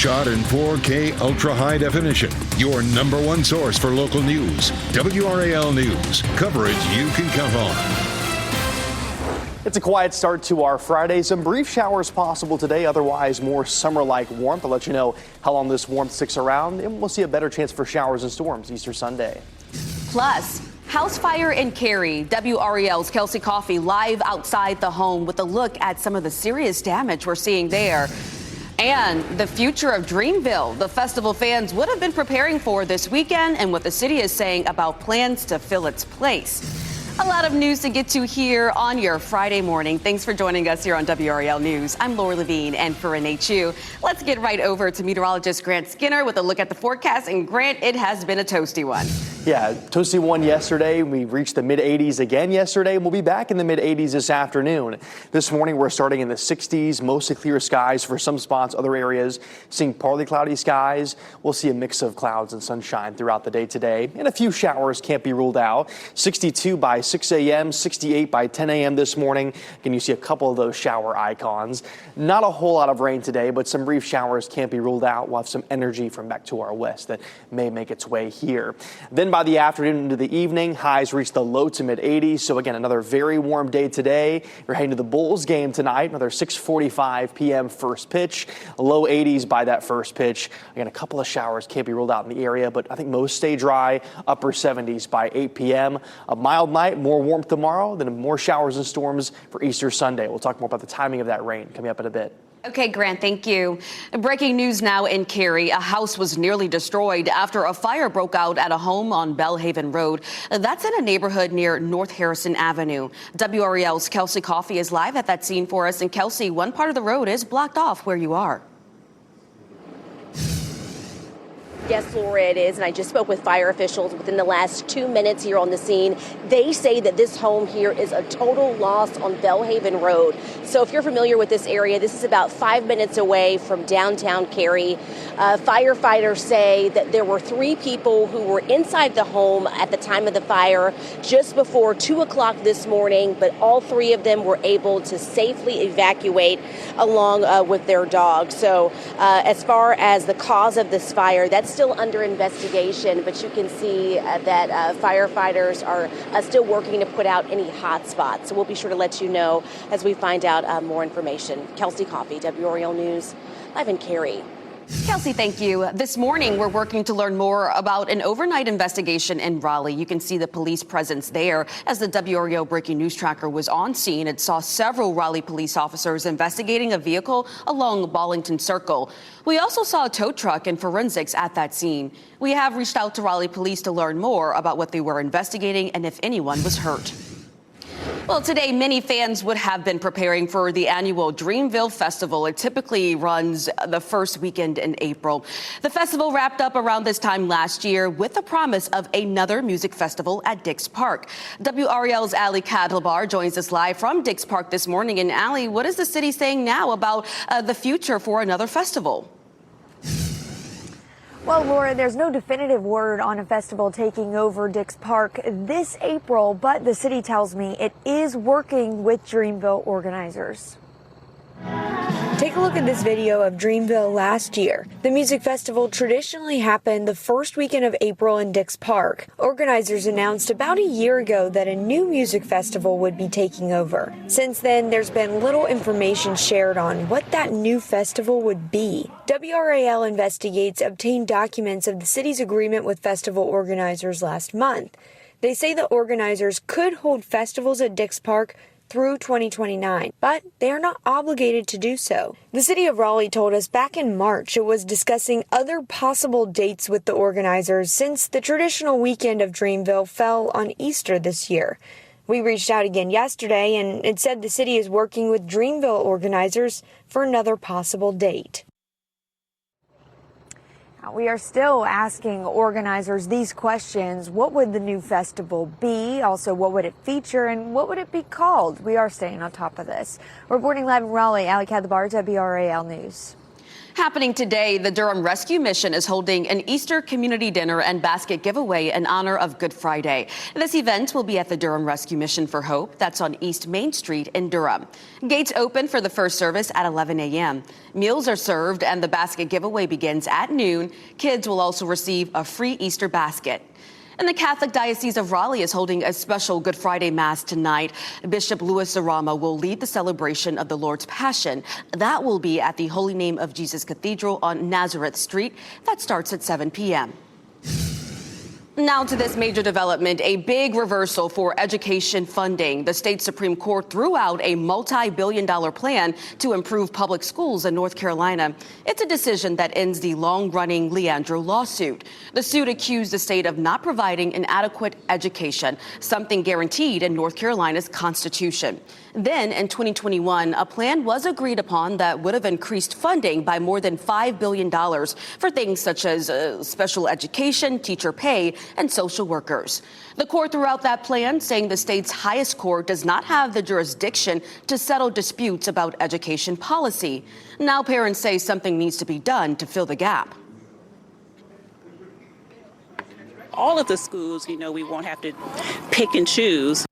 shot in 4K ultra high definition. Your number one source for local news. WRAL News. Coverage you can count on. It's a quiet start to our Friday. Some brief showers possible today, otherwise more summer-like warmth. I'll let you know how long this warmth sticks around, and we'll see a better chance for showers and storms Easter Sunday. Plus, house fire in Cary. WRAL's Kelsey Coffey live outside the home with a look at some of the serious damage we're seeing there. And the future of Dreamville, the festival fans would have been preparing for this weekend, and what the city is saying about plans to fill its place. A lot of news to get to here on your Friday morning. Thanks for joining us here on WRAL News. I'm Laura Levine, and for Renee Chu, let's get right over to meteorologist Grant Skinner with a look at the forecast. And Grant, it has been a toasty one. Yeah, toasty one yesterday. We reached the mid-80s again yesterday. We'll be back in the mid-80s this afternoon. This morning, we're starting in the 60s, mostly clear skies for some spots, other areas seeing partly cloudy skies. We'll see a mix of clouds and sunshine throughout the day today, and a few showers can't be ruled out. 62 by 6 a.m., 68 by 10 a.m. this morning. Again, you see a couple of those shower icons. Not a whole lot of rain today, but some brief showers can't be ruled out. We'll have some energy from back to our west that may make its way here. Then by the afternoon into the evening, highs reach the low to mid 80s. So again, another very warm day today. We're heading to the Bulls game tonight, another 6:45 p.m. first pitch, low 80s by that first pitch. Again, a couple of showers can't be ruled out in the area, but I think most stay dry, upper 70s by 8 p.m. A mild night, more warmth tomorrow, then more showers and storms for Easter Sunday. We'll talk more about the timing of that rain coming up in a bit. Okay, Grant, thank you. Breaking news now in Cary. A house was nearly destroyed after a fire broke out at a home on Belhaven Road. That's in a neighborhood near North Harrison Avenue. WRAL's Kelsey Coffey is live at that scene for us. And Kelsey, one part of the road is blocked off where you are. Yes, Laura, it is. And I just spoke with fire officials within the last 2 minutes here on the scene. They say that this home here is a total loss on Belhaven Road. So if you're familiar with this area, this is about 5 minutes away from downtown Cary. Firefighters say that there were 3 people who were inside the home at the time of the fire just before 2 o'clock this morning, but all 3 of them were able to safely evacuate along with their dogs. So as far as the cause of this fire, that's still under investigation, but you can see that firefighters are still working to put out any hot spots. So we'll be sure to let you know as we find out more information. Kelsey Coffey, WRAL News, live in Cary. Kelsey, thank you. This morning, we're working to learn more about an overnight investigation in Raleigh. You can see the police presence there as the WRAL Breaking News Tracker was on scene. It saw several Raleigh police officers investigating a vehicle along Ballington Circle. We also saw a tow truck and forensics at that scene. We have reached out to Raleigh police to learn more about what they were investigating and if anyone was hurt. Well, today, many fans would have been preparing for the annual Dreamville Festival. It typically runs the first weekend in April. The festival wrapped up around this time last year with the promise of another music festival at Dix Park. WRAL's Ali Kadlabar joins us live from Dix Park this morning. And Ali, what is the city saying now about the future for another festival? Well, Laura, there's no definitive word on a festival taking over Dix Park this April, but the city tells me it is working with Dreamville organizers. Take a look at this video of Dreamville last year. The music festival traditionally happened the first weekend of April in Dix Park. Organizers announced about a year ago that a new music festival would be taking over. Since then, there's been little information shared on what that new festival would be. WRAL Investigates obtained documents of the city's agreement with festival organizers last month. They say the organizers could hold festivals at Dix Park through 2029, but they are not obligated to do so. The city of Raleigh told us back in March it was discussing other possible dates with the organizers since the traditional weekend of Dreamville fell on Easter this year. We reached out again yesterday and it said the city is working with Dreamville organizers for another possible date. We are still asking organizers these questions. What would the new festival be? Also, what would it feature and what would it be called? We are staying on top of this. Reporting live in Raleigh, Ali Kadlabar, WRAL News. Happening today, the Durham Rescue Mission is holding an Easter community dinner and basket giveaway in honor of Good Friday. This event will be at the Durham Rescue Mission for Hope. That's on East Main Street in Durham. Gates open for the first service at 11 a.m. Meals are served and the basket giveaway begins at noon. Kids will also receive a free Easter basket. And the Catholic Diocese of Raleigh is holding a special Good Friday Mass tonight. Bishop Louis Zarama will lead the celebration of the Lord's Passion. That will be at the Holy Name of Jesus Cathedral on Nazareth Street. That starts at 7 p.m. Now to this major development, a big reversal for education funding. The state Supreme Court threw out a multi-billion-dollar plan to improve public schools in North Carolina. It's a decision that ends the long-running Leandro lawsuit. The suit accused the state of not providing an adequate education, something guaranteed in North Carolina's Constitution. Then, in 2021, a plan was agreed upon that would have increased funding by more than $5 billion for things such as special education, teacher pay, and social workers. The court threw out that plan, saying the state's highest court does not have the jurisdiction to settle disputes about education policy. Now parents say something needs to be done to fill the gap. All of the schools, we won't have to pick and choose.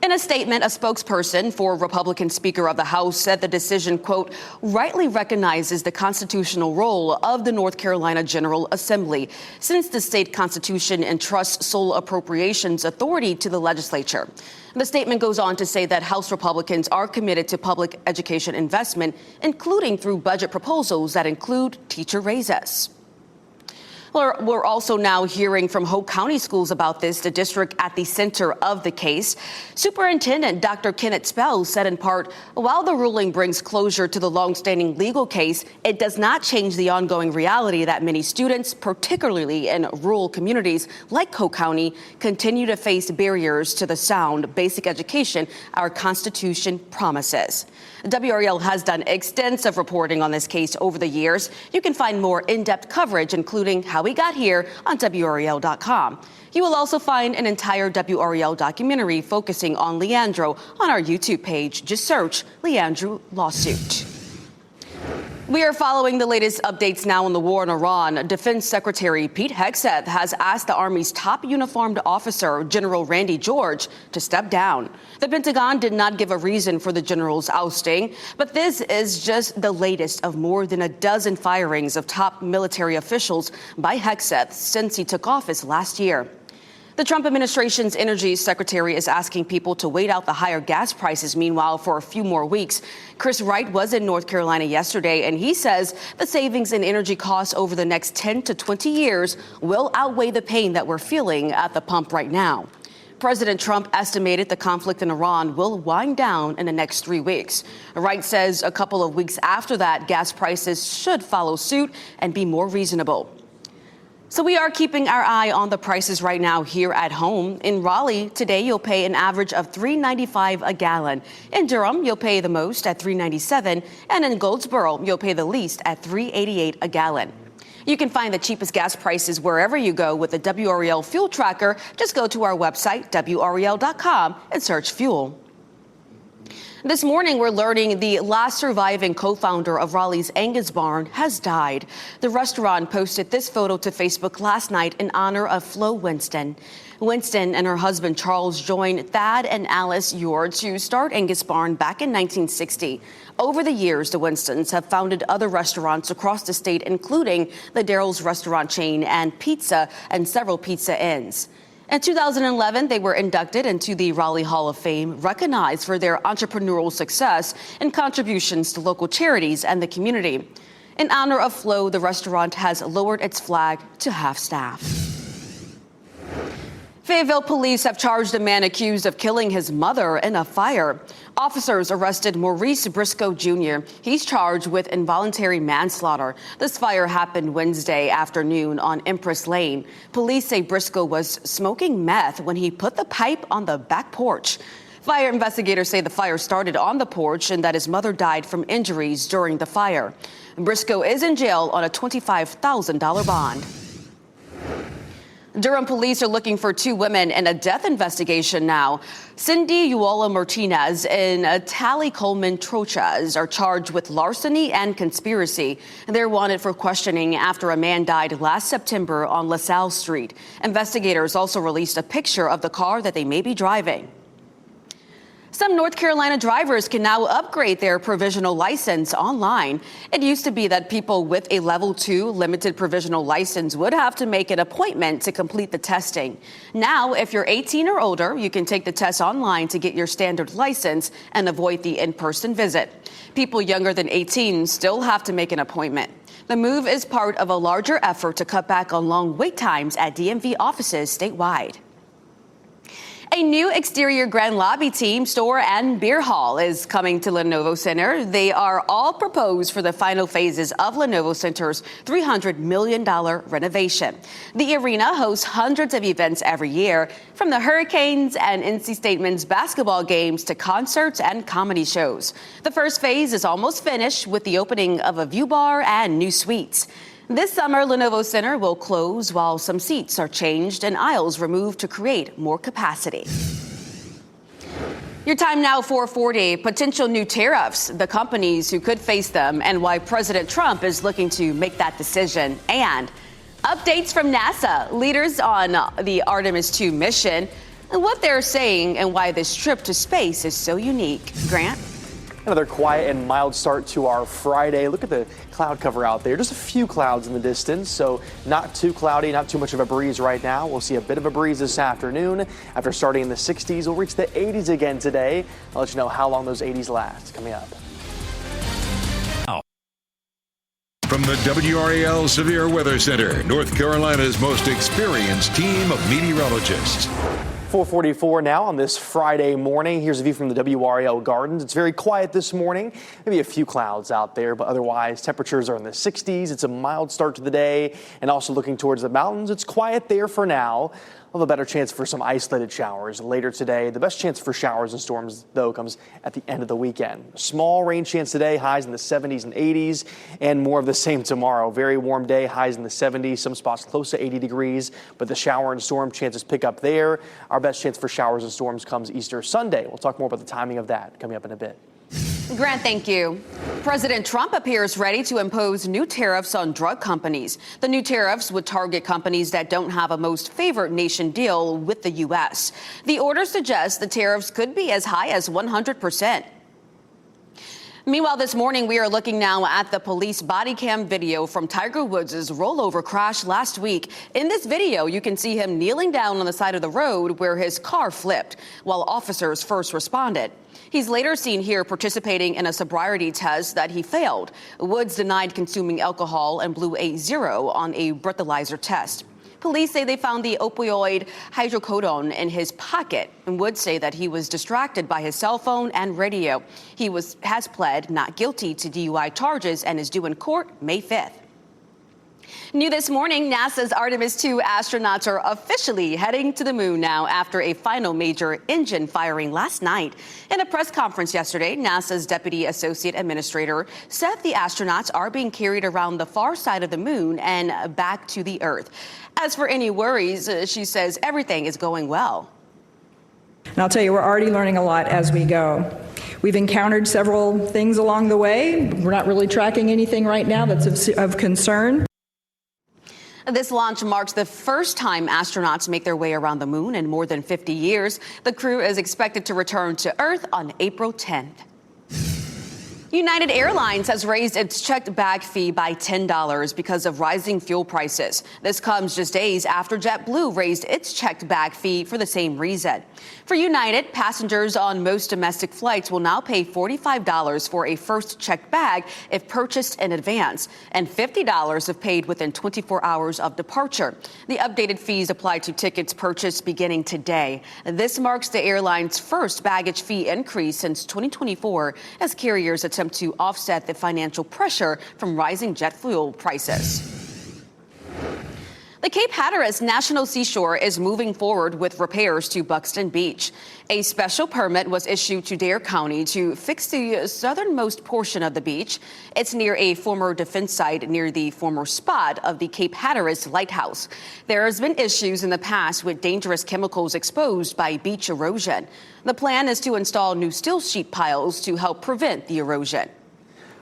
In a statement, a spokesperson for Republican Speaker of the House said the decision, quote, rightly recognizes the constitutional role of the North Carolina General Assembly, since the state constitution entrusts sole appropriations authority to the legislature. The statement goes on to say that House Republicans are committed to public education investment, including through budget proposals that include teacher raises. We're also now hearing from Hope County Schools about this, the district at the center of the case. Superintendent Dr. Kenneth Spell said in part, while the ruling brings closure to the longstanding legal case, it does not change the ongoing reality that many students, particularly in rural communities like Hope County, continue to face barriers to the sound basic education our Constitution promises. WRAL has done extensive reporting on this case over the years. You can find more in-depth coverage, including how we got here, on WRAL.com. You will also find an entire WRAL documentary focusing on Leandro on our YouTube page. Just search Leandro Lawsuit. We are following the latest updates now on the war in Iran. Defense Secretary Pete Hegseth has asked the Army's top uniformed officer, General Randy George, to step down. The Pentagon did not give a reason for the general's ousting, but this is just the latest of more than a dozen firings of top military officials by Hegseth since he took office last year. The Trump administration's energy secretary is asking people to wait out the higher gas prices, meanwhile, for a few more weeks. Chris Wright was in North Carolina yesterday, and he says the savings in energy costs over the next 10 to 20 years will outweigh the pain that we're feeling at the pump right now. President Trump estimated the conflict in Iran will wind down in the next 3 weeks. Wright says a couple of weeks after that, gas prices should follow suit and be more reasonable. So we are keeping our eye on the prices right now here at home. In Raleigh, today you'll pay an average of $3.95 a gallon. In Durham, you'll pay the most at $3.97, and in Goldsboro, you'll pay the least at $3.88 a gallon. You can find the cheapest gas prices wherever you go with the WRAL fuel tracker. Just go to our website, WRAL.com, and search fuel. This morning, we're learning the last surviving co-founder of Raleigh's Angus Barn has died. The restaurant posted this photo to Facebook last night in honor of Flo Winston. Winston and her husband Charles joined Thad and Alice Ure to start Angus Barn back in 1960. Over the years, the Winstons have founded other restaurants across the state, including the Daryl's restaurant chain and pizza and several pizza inns. In 2011, they were inducted into the Raleigh Hall of Fame, recognized for their entrepreneurial success and contributions to local charities and the community. In honor of Flo, the restaurant has lowered its flag to half staff. Fayetteville police have charged a man accused of killing his mother in a fire. Officers arrested Maurice Briscoe Jr. He's charged with involuntary manslaughter. This fire happened Wednesday afternoon on Empress Lane. Police say Briscoe was smoking meth when he put the pipe on the back porch. Fire investigators say the fire started on the porch and that his mother died from injuries during the fire. Briscoe is in jail on a $25,000 bond. Durham police are looking for two women in a death investigation now. Cindy Uola Martinez and Tally Coleman Trochas are charged with larceny and conspiracy. They're wanted for questioning after a man died last September on LaSalle Street. Investigators also released a picture of the car that they may be driving. Some North Carolina drivers can now upgrade their provisional license online. It used to be that people with a level 2 limited provisional license would have to make an appointment to complete the testing. Now, if you're 18 or older, you can take the test online to get your standard license and avoid the in-person visit. People younger than 18 still have to make an appointment. The move is part of a larger effort to cut back on long wait times at DMV offices statewide. A new exterior grand lobby, team, store, and beer hall is coming to Lenovo Center. They are all proposed for the final phases of Lenovo Center's $300 million renovation. The arena hosts hundreds of events every year, from the Hurricanes and NC State men's basketball games to concerts and comedy shows. The first phase is almost finished with the opening of a view bar and new suites. This summer, Lenovo Center will close while some seats are changed and aisles removed to create more capacity. Your time now, 4:40. Potential new tariffs, the companies who could face them, and why President Trump is looking to make that decision. And updates from NASA, leaders on the Artemis II mission, and what they're saying and why this trip to space is so unique. Grant? Another quiet and mild start to our Friday. Look at the cloud cover out there. Just a few clouds in the distance, so not too cloudy, not too much of a breeze right now. We'll see a bit of a breeze this afternoon. After starting in the 60s, we'll reach the 80s again today. I'll let you know how long those 80s last coming up. From the WRAL Severe Weather Center, North Carolina's most experienced team of meteorologists. 4:44 now on this Friday morning. Here's a view from the WRAL Gardens. It's very quiet this morning. Maybe a few clouds out there, but otherwise temperatures are in the 60s. It's a mild start to the day, and also looking towards the mountains, it's quiet there for now. We'll have a better chance for some isolated showers later today. The best chance for showers and storms, though, comes at the end of the weekend. Small rain chance today, highs in the 70s and 80s, and more of the same tomorrow. Very warm day, highs in the 70s, some spots close to 80 degrees, but the shower and storm chances pick up there. Our best chance for showers and storms comes Easter Sunday. We'll talk more about the timing of that coming up in a bit. Grant, thank you. President Trump appears ready to impose new tariffs on drug companies. The new tariffs would target companies that don't have a most favored nation deal with the U.S. The order suggests the tariffs could be as high as 100%. Meanwhile, this morning, we are looking now at the police body cam video from Tiger Woods' rollover crash last week. In this video, you can see him kneeling down on the side of the road where his car flipped while officers first responded. He's later seen here participating in a sobriety test that he failed. Woods denied consuming alcohol and blew a 0 on a breathalyzer test. Police say they found the opioid hydrocodone in his pocket, and Woods say that he was distracted by his cell phone and radio. He has pled not guilty to DUI charges and is due in court May 5th. New this morning, NASA's Artemis II astronauts are officially heading to the moon now after a final major engine firing last night. In a press conference yesterday, NASA's Deputy Associate Administrator said the astronauts are being carried around the far side of the moon and back to the Earth. As for any worries, she says everything is going well. And I'll tell you, we're already learning a lot as we go. We've encountered several things along the way. We're not really tracking anything right now that's of concern. This launch marks the first time astronauts make their way around the moon in more than 50 years. The crew is expected to return to Earth on April 10th. United Airlines has raised its checked bag fee by $10 because of rising fuel prices. This comes just days after JetBlue raised its checked bag fee for the same reason. For United, passengers on most domestic flights will now pay $45 for a first checked bag if purchased in advance, and $50 if paid within 24 hours of departure. The updated fees apply to tickets purchased beginning today. This marks the airline's first baggage fee increase since 2024 as carriers attempt to offset the financial pressure from rising jet fuel prices. The Cape Hatteras National Seashore is moving forward with repairs to Buxton Beach. A special permit was issued to Dare County to fix the southernmost portion of the beach. It's near a former defense site near the former spot of the Cape Hatteras Lighthouse. There has been issues in the past with dangerous chemicals exposed by beach erosion. The plan is to install new steel sheet piles to help prevent the erosion.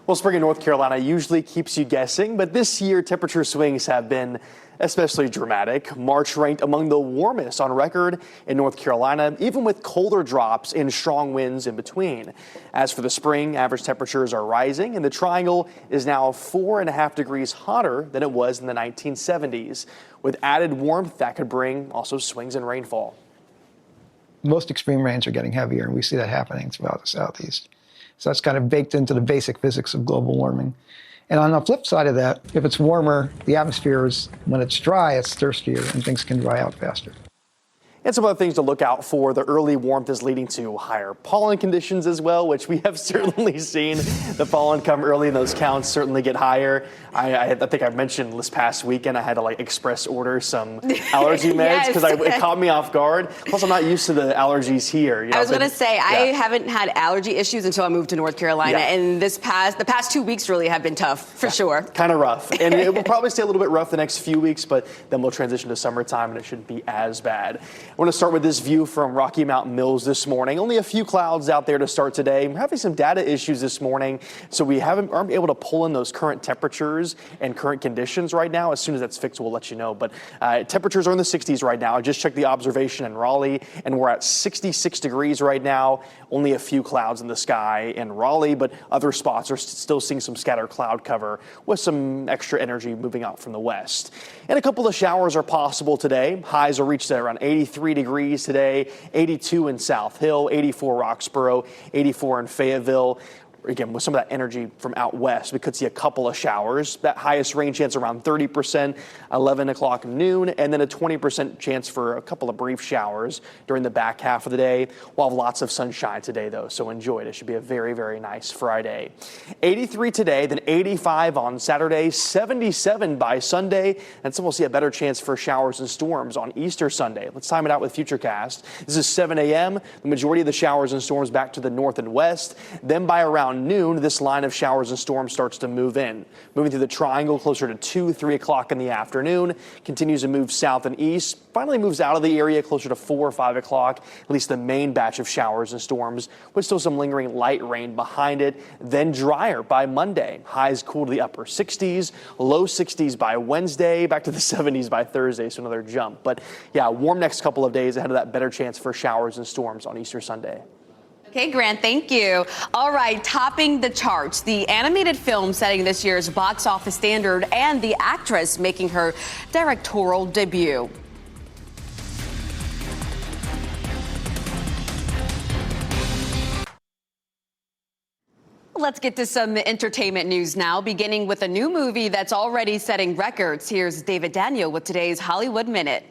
Well, spring in North Carolina usually keeps you guessing, but this year temperature swings have been especially dramatic. March ranked among the warmest on record in North Carolina, even with colder drops and strong winds in between. As for the spring, average temperatures are rising, and the Triangle is now 4.5 degrees hotter than it was in the 1970s. With added warmth, that could bring also swings in rainfall. Most extreme rains are getting heavier, and we see that happening throughout the southeast. So that's kind of baked into the basic physics of global warming. And on the flip side of that, if it's warmer, the atmosphere is, when it's dry, it's thirstier, and things can dry out faster. And some other things to look out for. The early warmth is leading to higher pollen conditions as well, which we have certainly seen. The pollen come early and those counts certainly get higher. I think I mentioned this past weekend I had to express order some allergy meds because it caught me off guard. Plus, I'm not used to the allergies here. I was going to say, I haven't had allergy issues until I moved to North Carolina. And the past 2 weeks really have been tough, for sure. Kind of rough. And it will probably stay a little bit rough the next few weeks, but then we'll transition to summertime and it shouldn't be as bad. I want to start with this view from Rocky Mountain Mills this morning. Only a few clouds out there to start today. We're having some data issues this morning, so we aren't able to pull in those current temperatures and current conditions right now. As soon as that's fixed, we'll let you know. But temperatures are in the 60s right now. I just checked the observation in Raleigh, and we're at 66 degrees right now. Only a few clouds in the sky in Raleigh, but other spots are still seeing some scattered cloud cover with some extra energy moving out from the west. And a couple of showers are possible today. Highs will reach around 83 degrees today, 82 in South Hill, 84 Roxborough, 84 in Fayetteville. Again, with some of that energy from out west, we could see a couple of showers. That highest rain chance around 30%, 11 o'clock noon, and then a 20% chance for a couple of brief showers during the back half of the day. We'll have lots of sunshine today, though, so enjoy it. It should be a very, very nice Friday. 83 today, then 85 on Saturday, 77 by Sunday, and so we'll see a better chance for showers and storms on Easter Sunday. Let's time it out with Futurecast. This is 7 a.m. The majority of the showers and storms back to the north and west. Then by around noon, this line of showers and storms starts to move in. Moving through the Triangle closer to 2, 3 o'clock in the afternoon, continues to move south and east, finally moves out of the area closer to 4 or 5 o'clock, at least the main batch of showers and storms, with still some lingering light rain behind it, then drier by Monday. Highs cool to the upper 60s, low 60s by Wednesday, back to the 70s by Thursday, so another jump. But yeah, warm next couple of days ahead of that better chance for showers and storms on Easter Sunday. Okay, Grant, thank you. All right, topping the charts, the animated film setting this year's box office standard and the actress making her directorial debut. Let's get to some entertainment news now, beginning with a new movie that's already setting records. Here's David Daniel with today's Hollywood Minute.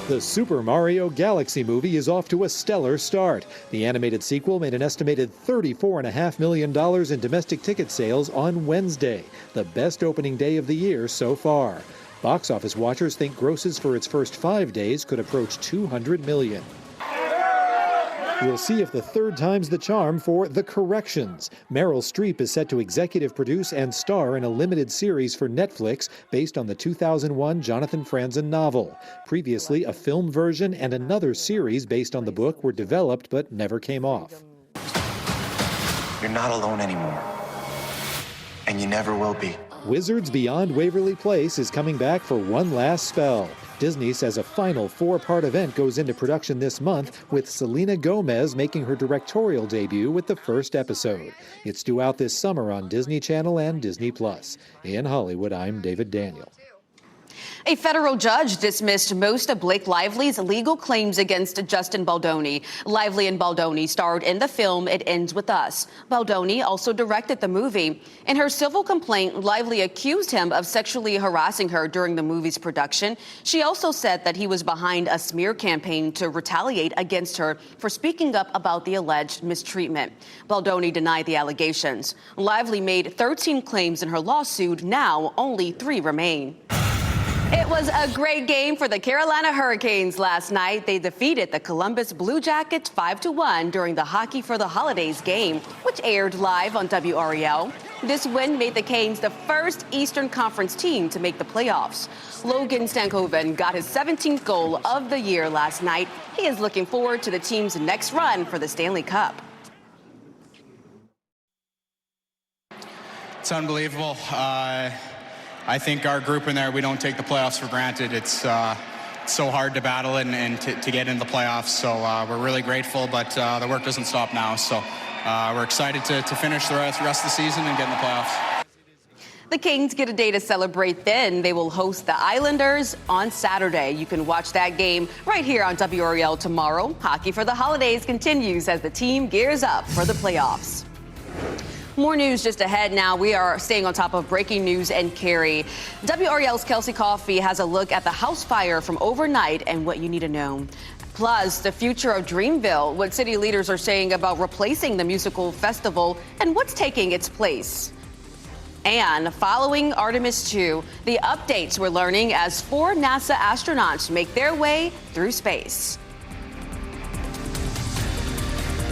The Super Mario Galaxy movie is off to a stellar start. The animated sequel made an estimated $34.5 million in domestic ticket sales on Wednesday, the best opening day of the year so far. Box office watchers think grosses for its first 5 days could approach $200 million. We'll see if the third time's the charm for The Corrections. Meryl Streep is set to executive produce and star in a limited series for Netflix based on the 2001 Jonathan Franzen novel. Previously, a film version and another series based on the book were developed but never came off. You're not alone anymore, and you never will be. Wizards Beyond Waverly Place is coming back for one last spell. Disney says a final 4-part event goes into production this month, with Selena Gomez making her directorial debut with the first episode. It's due out this summer on Disney Channel and Disney+. In Hollywood, I'm David Daniel. A federal judge dismissed most of Blake Lively's legal claims against Justin Baldoni. Lively and Baldoni starred in the film It Ends With Us. Baldoni also directed the movie. In her civil complaint, Lively accused him of sexually harassing her during the movie's production. She also said that he was behind a smear campaign to retaliate against her for speaking up about the alleged mistreatment. Baldoni denied the allegations. Lively made 13 claims in her lawsuit. Now only 3 remain. It was a great game for the Carolina Hurricanes last night. They defeated the Columbus Blue Jackets 5-1 during the Hockey for the Holidays game, which aired live on WRAL. This win made the Canes the first Eastern Conference team to make the playoffs. Logan Stankoven got his 17th goal of the year last night. He is looking forward to the team's next run for the Stanley Cup. It's unbelievable. I think our group in there, we don't take the playoffs for granted. It's so hard to battle and to get into the playoffs. So we're really grateful, but the work doesn't stop now. So we're excited to finish the rest of the season and get in the playoffs. The Kings get a day to celebrate then. They will host the Islanders on Saturday. You can watch that game right here on WRAL tomorrow. Hockey for the Holidays continues as the team gears up for the playoffs. More news just ahead now. We are staying on top of breaking news and Cary. WRAL's Kelsey Coffey has a look at the house fire from overnight and what you need to know. Plus, the future of Dreamville, what city leaders are saying about replacing the musical festival and what's taking its place. And following Artemis 2, the updates we're learning as 4 NASA astronauts make their way through space.